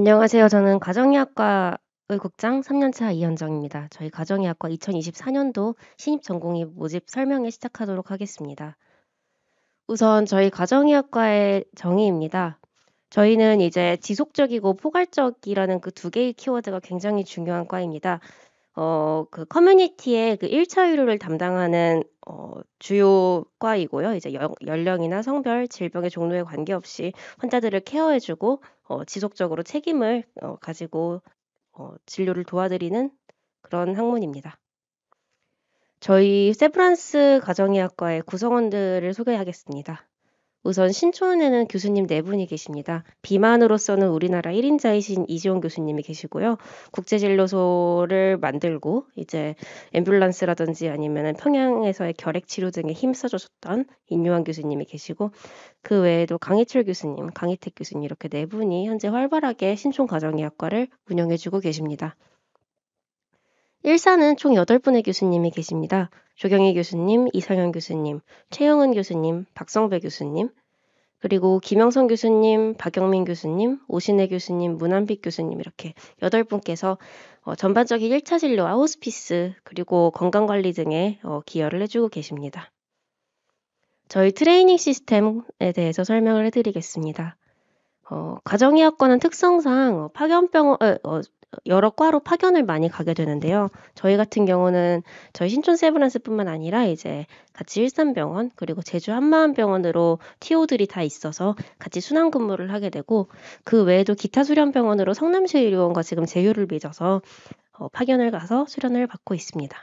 안녕하세요. 저는 가정의학과 의국장 3 년차 이현정입니다. 저희 가정의학과 2024 년도 신입 전공의 모집 설명을 시작하도록 하겠습니다. 우선 저희 가정의학과의 정의입니다. 저희는 이제 지속적이고 포괄적이라는 그 두 개의 키워드가 굉장히 중요한 과입니다. 그 커뮤니티의 그 1 차 의료를 담당하는 주요 과이고요. 이제 연령이나 성별, 질병의 종류에 관계없이 환자들을 케어해 주고 지속적으로 책임을 가지고 진료를 도와드리는 그런 학문입니다. 저희 세브란스 가정의학과의 구성원들을 소개하겠습니다. 우선 신촌에는 교수님 4 분이 계십니다. 비만으로서는 우리나라 1 인자이신 이지용 교수님이 계시고요. 국제진료소를 만들고 이제 앰뷸런스라든지 아니면은 평양에서의 결핵 치료 등에 힘써 주셨던 인요한 교수님이 계시고, 그 외에도 강희철 교수님, 강희택 교수님 이렇게 4 분이 현재 활발하게 신촌 가정의학과를 운영해 주고 계십니다. 일사는 총 8 분의 교수님이 계십니다. 조경희 교수님, 이상현 교수님, 최영은 교수님, 박성배 교수님, 그리고 김영선 교수님, 박영민 교수님, 오신혜 교수님, 문한빛 교수님 이렇게 8 분께서 전반적인 1 차 진료와 호스피스 그리고 건강관리 등에 기여를 해 주고 계십니다. 저희 트레이닝 시스템에 대해서 설명을 해 드리겠습니다. 가정의학과는 특성상 파견병원 여러 과로 파견을 많이 가게 되는데요. 저희 같은 경우는 저희 신촌 세브란스뿐만 아니라 이제 같이 일산병원 그리고 제주 한마음병원으로 TO들이 다 있어서 같이 순환 근무를 하게 되고, 그 외에도 기타 수련병원으로 성남시 의료원과 지금 제휴를 맺어서 파견을 가서 수련을 받고 있습니다.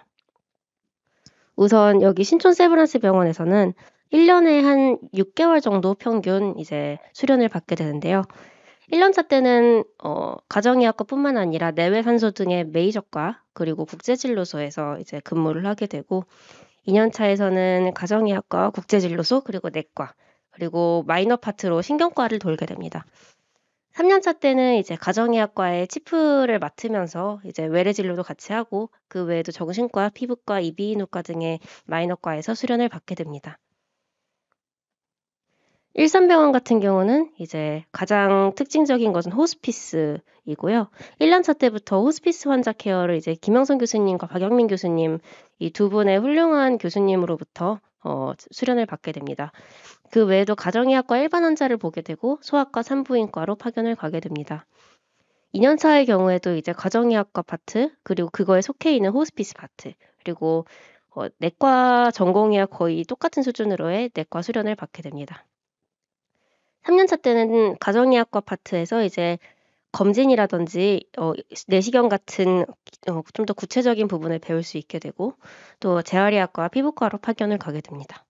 우선 여기 신촌 세브란스 병원에서는 1 년에 한 6 개월 정도 평균 이제 수련을 받게 되는데요. 1 년차 때는 가정의학과뿐만 아니라 내외산소 등의 메이저과 그리고 국제진료소에서 이제 근무를 하게 되고, 2 년차에서는 가정의학과, 국제진료소 그리고 내과 그리고 마이너 파트로 신경과를 돌게 됩니다. 3 년차 때는 이제 가정의학과의 치프를 맡으면서 이제 외래 진료도 같이 하고, 그 외에도 정신과, 피부과, 이비인후과 등의 마이너과에서 수련을 받게 됩니다. 일산병원 같은 경우는 이제 가장 특징적인 것은 호스피스이고요. 1 년차 때부터 호스피스 환자 케어를 이제 김영선 교수님과 박영민 교수님 이 2 분의 훌륭한 교수님으로부터 수련을 받게 됩니다. 그 외에도 가정의학과 일반 환자를 보게 되고 소아과, 산부인과로 파견을 가게 됩니다. 2 년차의 경우에도 이제 가정의학과 파트 그리고 그거에 속해 있는 호스피스 파트 그리고 내과 전공의와 거의 똑같은 수준으로의 내과 수련을 받게 됩니다. 3 년차 때는 가정의학과 파트에서 이제 검진이라든지 내시경 같은 좀 더 구체적인 부분을 배울 수 있게 되고, 또 재활의학과, 피부과로 파견을 가게 됩니다.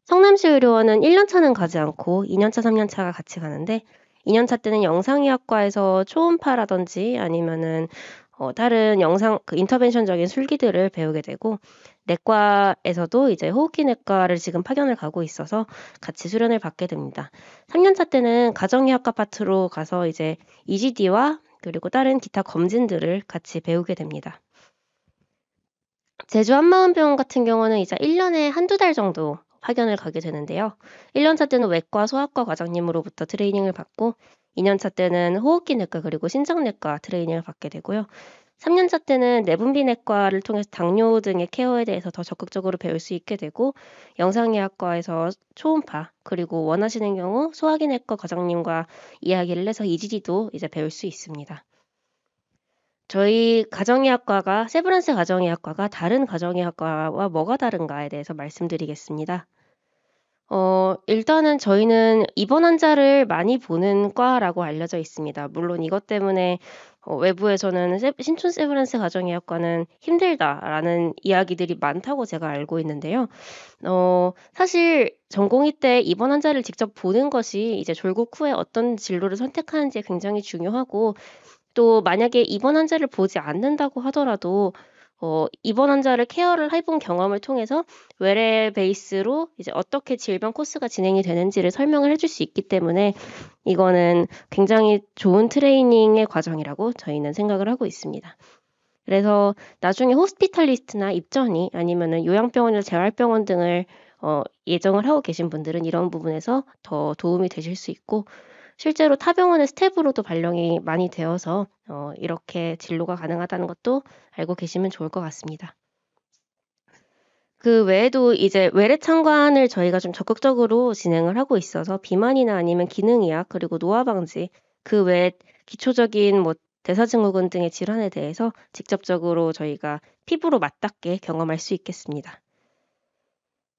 성남시 의료원은 1 년차는 가지 않고 2 년차, 3 년차가 같이 가는데, 2 년차 때는 영상의학과에서 초음파라든지 아니면은 다른 영상 인터벤션적인 술기들을 배우게 되고, 내과에서도 이제 호흡기 내과를 지금 파견을 가고 있어서 같이 수련을 받게 됩니다. 3 년차 때는 가정의학과 파트로 가서 이제 EGD와 그리고 다른 기타 검진들을 같이 배우게 됩니다. 제주 한마음병원 같은 경우는 이제 1 년에 1-2 달 정도 파견을 가게 되는데요. 1 년차 때는 외과, 소아과 과장님으로부터 트레이닝을 받고, 2 년차 때는 호흡기 내과 그리고 신장내과 트레이닝을 받게 되고요. 3 년차 때는 내분비내과를 통해서 당뇨 등의 케어에 대해서 더 적극적으로 배울 수 있게 되고, 영상의학과에서 초음파 그리고 원하시는 경우 소화기내과 과장님과 이야기를 해서 EGD도 이제 배울 수 있습니다. 저희 가정의학과가 세브란스 가정의학과가 다른 가정의학과와 뭐가 다른가에 대해서 말씀드리겠습니다. 일단은 저희는 입원 환자를 많이 보는 과라고 알려져 있습니다. 물론 이것 때문에 외부에서는 신촌 세브란스 가정의학과는 힘들다라는 이야기들이 많다고 제가 알고 있는데요. 사실 전공의 때 입원 환자를 직접 보는 것이 이제 졸국 후에 어떤 진로를 선택하는지에 굉장히 중요하고, 또 만약에 입원 환자를 보지 않는다고 하더라도 입원 환자를 케어를 해 본 경험을 통해서 외래 베이스로 이제 어떻게 질병 코스가 진행이 되는지를 설명을 해줄 수 있기 때문에 이거는 굉장히 좋은 트레이닝의 과정이라고 저희는 생각을 하고 있습니다. 그래서 나중에 호스피탈리스트나 입전이 아니면은 요양병원이나 재활병원 등을 예정을 하고 계신 분들은 이런 부분에서 더 도움이 되실 수 있고, 실제로 타 병원의 스텝으로도 발령이 많이 되어서 이렇게 진로가 가능하다는 것도 알고 계시면 좋을 것 같습니다. 그 외에도 이제 외래 창관을 저희가 좀 적극적으로 진행을 하고 있어서 비만이나 아니면 기능이약 그리고 노화 방지 그 외에 기초적인 뭐 대사증후군 등의 질환에 대해서 직접적으로 저희가 피부로 맞닿게 경험할 수 있겠습니다.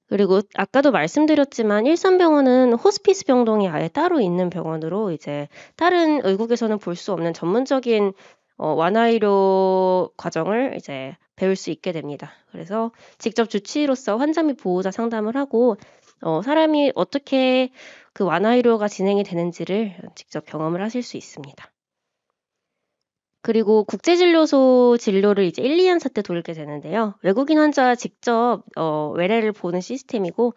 그리고 아까도 말씀드렸지만 일산병원은 호스피스 병동이 아예 따로 있는 병원으로 이제 다른 의국에서는 볼 수 없는 전문적인 완화의료 과정을 이제 배울 수 있게 됩니다. 그래서 직접 주치의로서 환자 및 보호자 상담을 하고 사람이 어떻게 그 완화의료가 진행이 되는지를 직접 경험을 하실 수 있습니다. 그리고 국제진료소 진료를 이제 1, 2년차 때 돌게 되는데요. 외국인 환자 직접 외래를 보는 시스템이고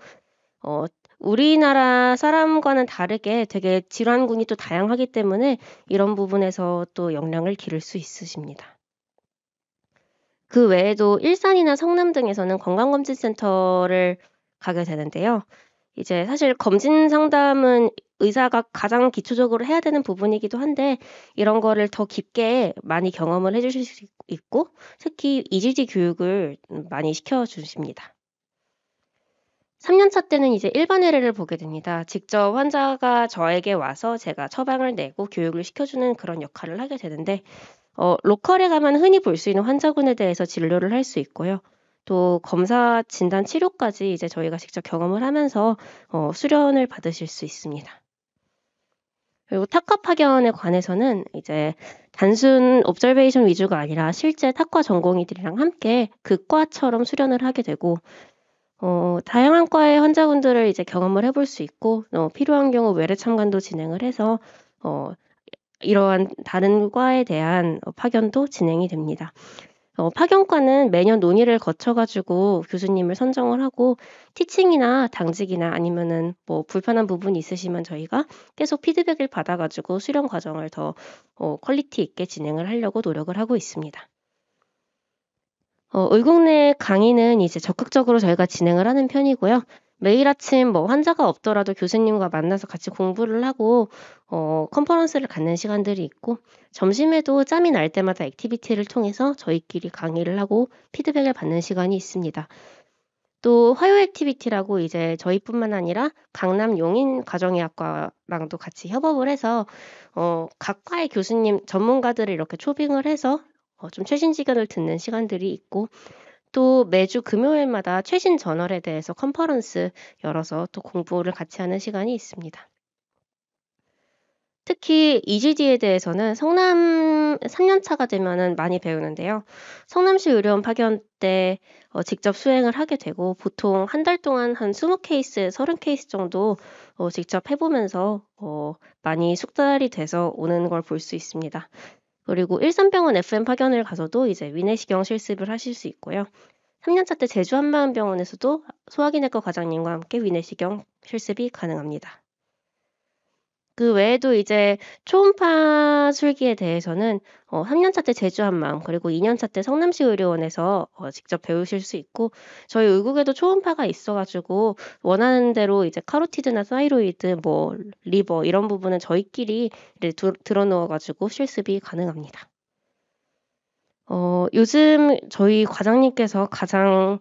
우리나라 사람과는 다르게 되게 질환군이 또 다양하기 때문에 이런 부분에서 또 역량을 기를 수 있으십니다. 그 외에도 일산이나 성남 등에서는 건강검진센터를 가게 되는데요. 이제 사실 검진 상담은 의사가 가장 기초적으로 해야 되는 부분이기도 한데 이런 거를 더 깊게 많이 경험을 해주실 수 있고 특히 EGD 교육을 많이 시켜주십니다. 3년차 때는 이제 일반 의뢰를 보게 됩니다. 직접 환자가 저에게 와서 제가 처방을 내고 교육을 시켜주는 그런 역할을 하게 되는데 로컬에 가면 흔히 볼 수 있는 환자군에 대해서 진료를 할 수 있고요. 또 검사, 진단, 치료까지 이제 저희가 직접 경험을 하면서 수련을 받으실 수 있습니다. 그리고 탁과 파견에 관해서는 이제 단순 옵저베이션 위주가 아니라 실제 탁과 전공의들이랑 함께 극과처럼 수련을 하게 되고 다양한 과의 환자분들을 이제 경험을 해볼 수 있고 필요한 경우 외래 참관도 진행을 해서 이러한 다른 과에 대한 파견도 진행이 됩니다. 파견과는 매년 논의를 거쳐가지고 교수님을 선정을 하고 티칭이나 당직이나 아니면은 뭐 불편한 부분이 있으시면 저희가 계속 피드백을 받아가지고 수련 과정을 더 퀄리티 있게 진행을 하려고 노력을 하고 있습니다. 의국 내 강의는 이제 적극적으로 저희가 진행을 하는 편이고요. 매일 아침 뭐 환자가 없더라도 교수님과 만나서 같이 공부를 하고 컨퍼런스를 갖는 시간들이 있고 점심에도 짬이 날 때마다 액티비티를 통해서 저희끼리 강의를 하고 피드백을 받는 시간이 있습니다. 또 화요 액티비티라고 이제 저희뿐만 아니라 강남 용인 가정의학과랑도 같이 협업을 해서 각 과의 교수님 전문가들을 이렇게 초빙을 해서 좀 최신 지견을 듣는 시간들이 있고 또 매주 금요일마다 최신 저널에 대해서 컨퍼런스 열어서 또 공부를 같이 하는 시간이 있습니다. 특히 EGD에 대해서는 성남 3년차가 되면은 많이 배우는데요. 성남시 의료원 파견 때 직접 수행을 하게 되고 보통 한 달 동안 한 20케이스, 30케이스 정도 직접 해보면서 많이 숙달이 돼서 오는 걸 볼 수 있습니다. 그리고 일산병원 FM 파견을 가서도 이제 위내시경 실습을 하실 수 있고요. 3년차 때 제주 한마음병원에서도 소화기내과 과장님과 함께 위내시경 실습이 가능합니다. 그 외에도 이제 초음파 술기에 대해서는 3년차 때 제주 한마음 그리고 2년차 때 성남시 의료원에서 직접 배우실 수 있고 저희 의국에도 초음파가 있어가지고 원하는 대로 이제 카로티드나 사이로이드, 뭐 리버 이런 부분은 저희끼리 들어놓아가지고 실습이 가능합니다. 요즘 저희 과장님께서 가장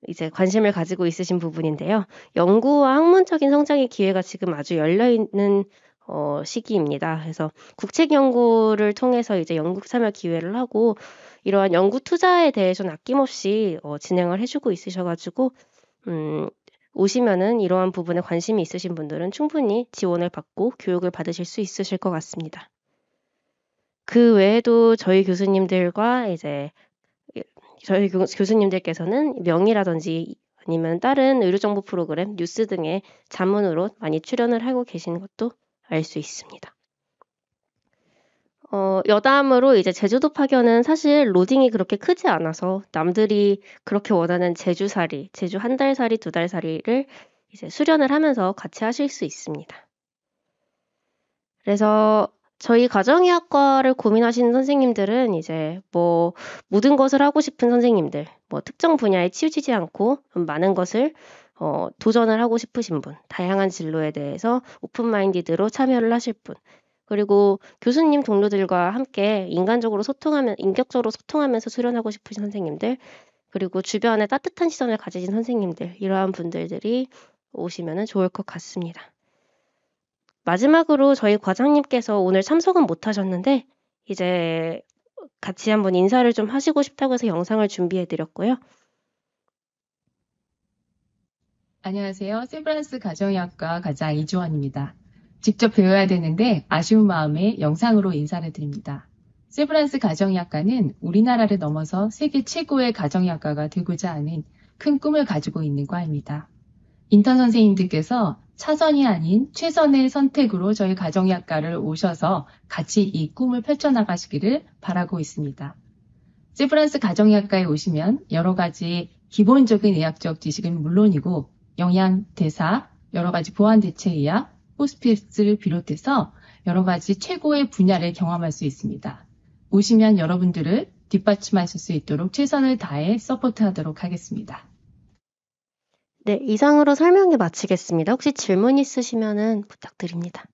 이제 관심을 가지고 있으신 부분인데요. 연구와 학문적인 성장의 기회가 지금 아주 열려있는 시기입니다. 그래서 국책 연구를 통해서 이제 연구 참여 기회를 하고 이러한 연구 투자에 대해서는 아낌없이 진행을 해주고 있으셔가지고 오시면은 이러한 부분에 관심이 있으신 분들은 충분히 지원을 받고 교육을 받으실 수 있으실 것 같습니다. 그 외에도 저희 교수님들과 이제 저희 교수님들께서는 명의라든지 아니면 다른 의료정보 프로그램, 뉴스 등의 자문으로 많이 출연을 하고 계신 것도 알 수 있습니다. 여담으로 이제 제주도 파견은 사실 로딩이 그렇게 크지 않아서 남들이 그렇게 원하는 제주살이, 제주 한 달살이, 두 달살이를 이제 수련을 하면서 같이 하실 수 있습니다. 그래서 저희 가정의학과를 고민하시는 선생님들은 이제 뭐 모든 것을 하고 싶은 선생님들, 뭐 특정 분야에 치우치지 않고 많은 것을 도전을 하고 싶으신 분, 다양한 진로에 대해서 오픈마인디드로 참여를 하실 분, 그리고 교수님 동료들과 함께 인격적으로 소통하면서 수련하고 싶으신 선생님들, 그리고 주변에 따뜻한 시선을 가지신 선생님들, 이러한 분들이 오시면 좋을 것 같습니다. 마지막으로 저희 과장님께서 오늘 참석은 못 하셨는데 이제 같이 한번 인사를 좀 하시고 싶다고 해서 영상을 준비해 드렸고요. 안녕하세요. 샌프란스 가정의학과 과장 이주원입니다. 직접 배워야 되는데 아쉬운 마음에 영상으로 인사를 드립니다. 샌프란스 가정의학과는 우리나라를 넘어서 세계 최고의 가정의학과가 되고자 하는 큰 꿈을 가지고 있는 과입니다. 인턴 선생님들께서 차선이 아닌 최선의 선택으로 저희 가정의학과를 오셔서 같이 이 꿈을 펼쳐나가시기를 바라고 있습니다. 샌프란스 가정의학과에 오시면 여러 가지 기본적인 의학적 지식은 물론이고 영양, 대사, 여러 가지 보완대체의학, 호스피스를 비롯해서 여러 가지 최고의 분야를 경험할 수 있습니다. 오시면 여러분들을 뒷받침하실 수 있도록 최선을 다해 서포트하도록 하겠습니다. 네, 이상으로 설명을 마치겠습니다. 혹시 질문 있으시면 부탁드립니다.